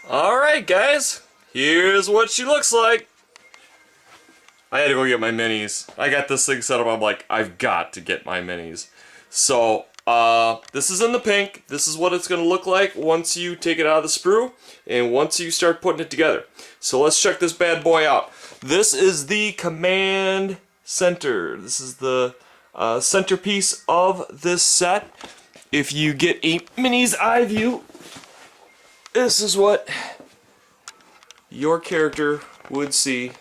Alright guys, here's what she looks like. I had to go get my minis. I got this thing set up, I'm like, I've got to get my minis. So, this is in the pink. This is what it's going to look like once you take it out of the sprue and once you start putting it together. So let's check this bad boy out. This is the command center. This is the centerpiece of this set. If you get a mini's eye view, this is what your character would see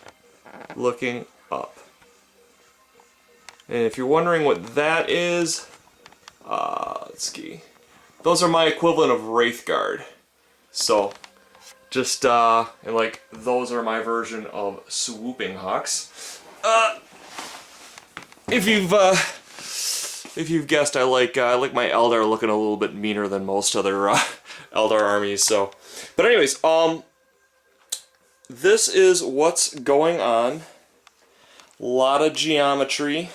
looking up. And if you're wondering what that is, let's see. Those are my equivalent of Wraithguard. So, just, and like, those are my version of Swooping Hawks. If you've guessed, I like my Eldar looking a little bit meaner than most other Eldar armies. So, but anyways, this is what's going on. A lot of geometry.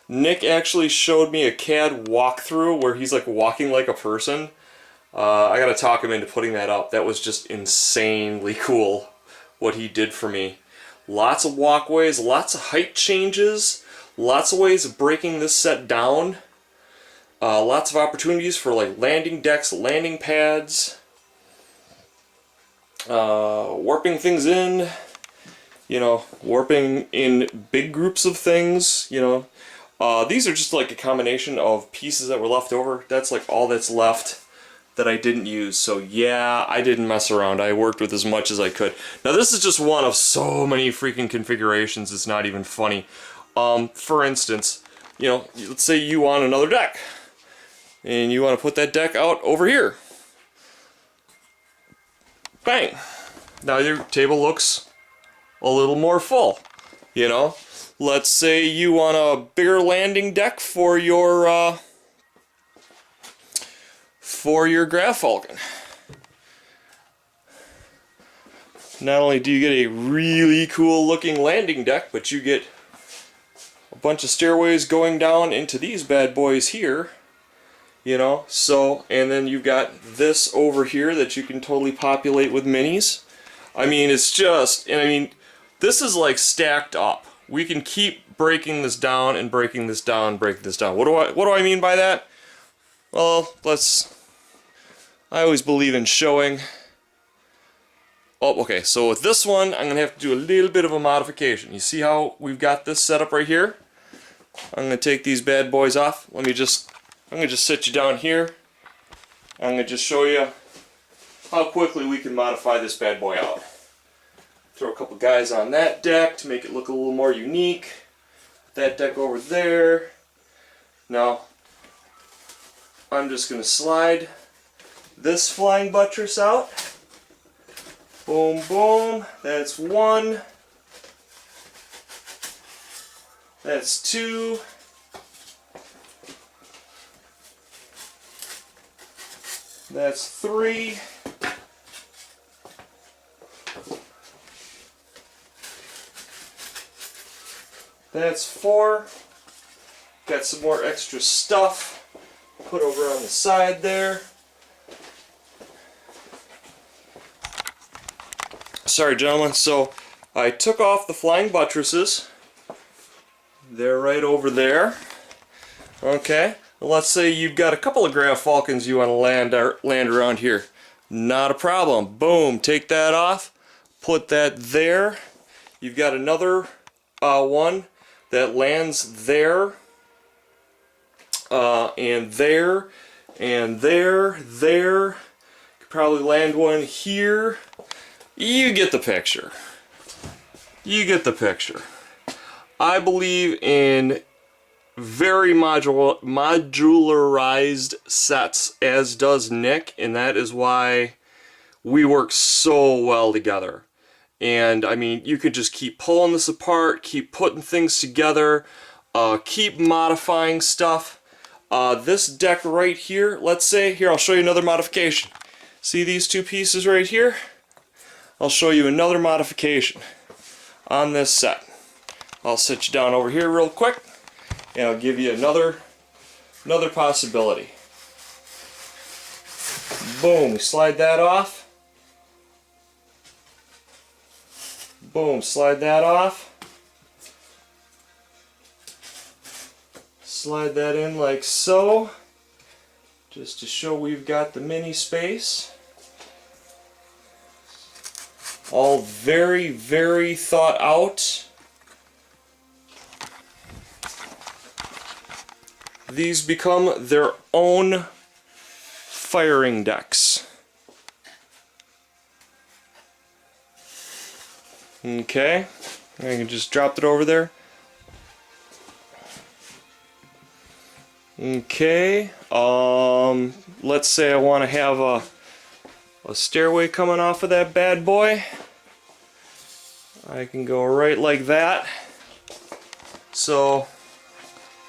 Nick actually showed me a CAD walkthrough where he's like walking like a person. I gotta talk him into putting that up. That was just insanely cool what he did for me. Lots of walkways, lots of height changes, lots of ways of breaking this set down. Lots of opportunities for like landing decks, landing pads, warping things in, you know, warping in big groups of things, you know. These are just like a combination of pieces that were left over. That's like all that's left that I didn't use. So yeah, I didn't mess around. I worked with as much as I could. Now this is just one of so many freaking configurations, it's not even funny. For instance, you know, let's say you want another deck. And you want to put that deck out over here. Bang! Now your table looks a little more full, you know? Let's say you want a bigger landing deck for your Grav Falcon. Not only do you get a really cool looking landing deck, but you get a bunch of stairways going down into these bad boys here. You know, so, and then you've got this over here that you can totally populate with minis. I mean, it's just, and I mean, this is like stacked up. We can keep breaking this down and breaking this down, breaking this down. What do I mean by that? Well, I always believe in showing. Oh, okay, so with this one, I'm gonna have to do a little bit of a modification. You see how we've got this set up right here? I'm gonna take these bad boys off. I'm gonna just sit you down here. I'm gonna just show you how quickly we can modify this bad boy out. Throw a couple guys on that deck to make it look a little more unique. That deck over there. Now, I'm just going to slide this flying buttress out. Boom, boom. That's one. That's two. That's three. That's four. Got some more extra stuff put over on the side there. Sorry, gentlemen. So I took off the flying buttresses. They're right over there. Okay. Let's say you've got a couple of Grav Falcons you want to land around here. Not a problem. Boom. Take that off. Put that there. You've got another one that lands there, and there, and there, there. Could probably land one here. You get the picture. You get the picture. I believe in very modularized sets, as does Nick, and that is why we work so well together. And I mean, you could just keep pulling this apart, keep putting things together, keep modifying stuff. This deck right here, let's say, here I'll show you another modification. See these two pieces right here? I'll show you another modification on this set. I'll sit you down over here real quick, and I'll give you another possibility. Boom, slide that off. Boom, slide that off. Slide that in like so, just to show we've got the mini space. All very, very thought out. These become their own firing decks. Okay, I can just drop it over there. Okay, let's say I want to have a stairway coming off of that bad boy. I can go right like that. So,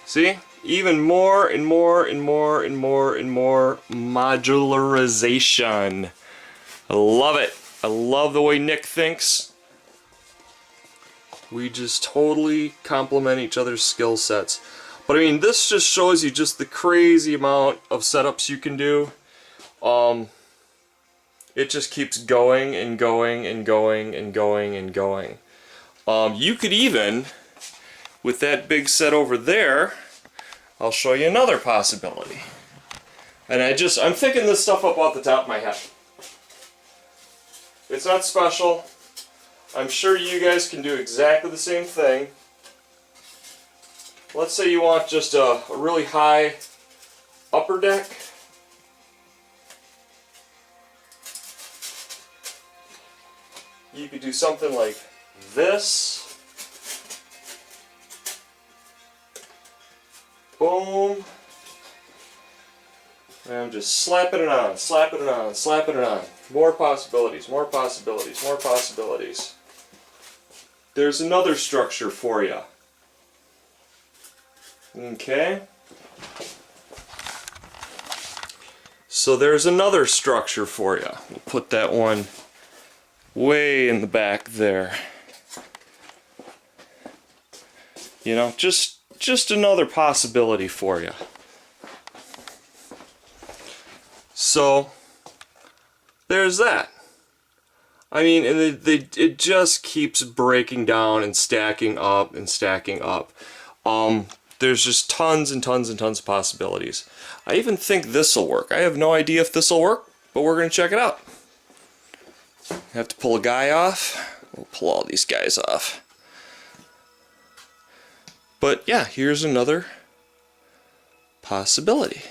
see? Even more and more and more and more and more modularization. I love it. I love the way Nick thinks. We just totally complement each other's skill sets. But I mean, this just shows you just the crazy amount of setups you can do. It just keeps going and going and going and going and going. You could even, with that big set over there, I'll show you another possibility. And I'm thinking this stuff up off the top of my head. It's not special. I'm sure you guys can do exactly the same thing. Let's say you want just a really high upper deck. You could do something like this. Boom. And I'm just slapping it on, slapping it on, slapping it on. More possibilities, more possibilities, more possibilities. There's another structure for you. Okay. So there's another structure for you. We'll put that one way in the back there. You know, just another possibility for you. So there's that. I mean, and it just keeps breaking down and stacking up and stacking up. There's just tons and tons and tons of possibilities. I even think this will work. I have no idea if this will work, but we're going to check it out. Have to pull a guy off. We'll pull all these guys off. But yeah, here's another possibility.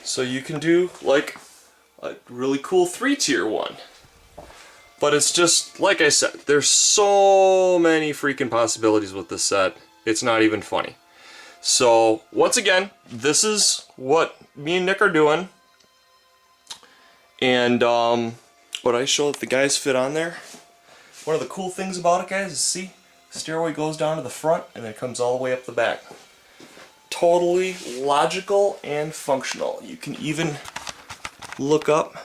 So you can do like a really cool 3-tier one. But it's just, like I said, there's so many freaking possibilities with this set. It's not even funny. So, once again, this is what me and Nick are doing. And what I show that the guys fit on there. One of the cool things about it, guys, is see, the stairway goes down to the front and it comes all the way up the back. Totally logical and functional. You can even look up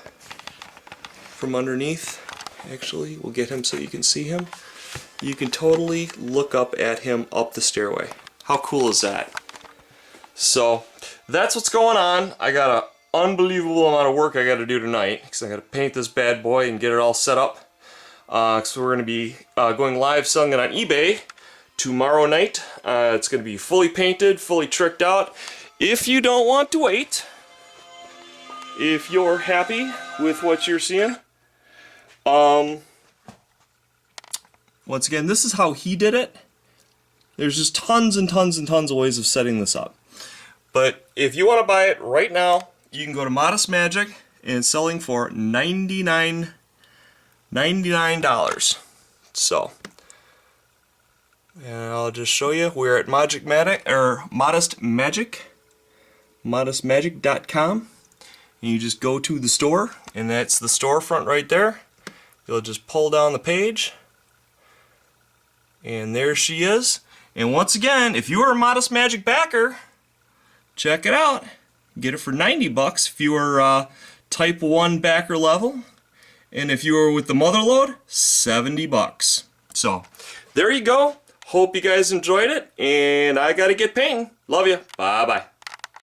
from underneath. Actually, we'll get him so you can see him. You can totally look up at him up the stairway. How cool is that? So, that's what's going on. I got an unbelievable amount of work I got to do tonight because I got to paint this bad boy and get it all set up. So we're going to be going live selling it on eBay tomorrow night. It's going to be fully painted, fully tricked out. If you don't want to wait, if you're happy with what you're seeing, once again, this is how he did it. There's just tons and tons and tons of ways of setting this up. But if you want to buy it right now, you can go to Modest Magic and it's selling for $99. So, and I'll just show you. We're at Modest Magic, modestmagic.com. And you just go to the store, and that's the storefront right there. You'll just pull down the page, and there she is. And once again, if you are a Modest Magic backer, check it out. Get it for $90 if you are Type 1 backer level. And if you are with the Motherlode, $70. So, there you go. Hope you guys enjoyed it, and I gotta get painting. Love you. Bye-bye.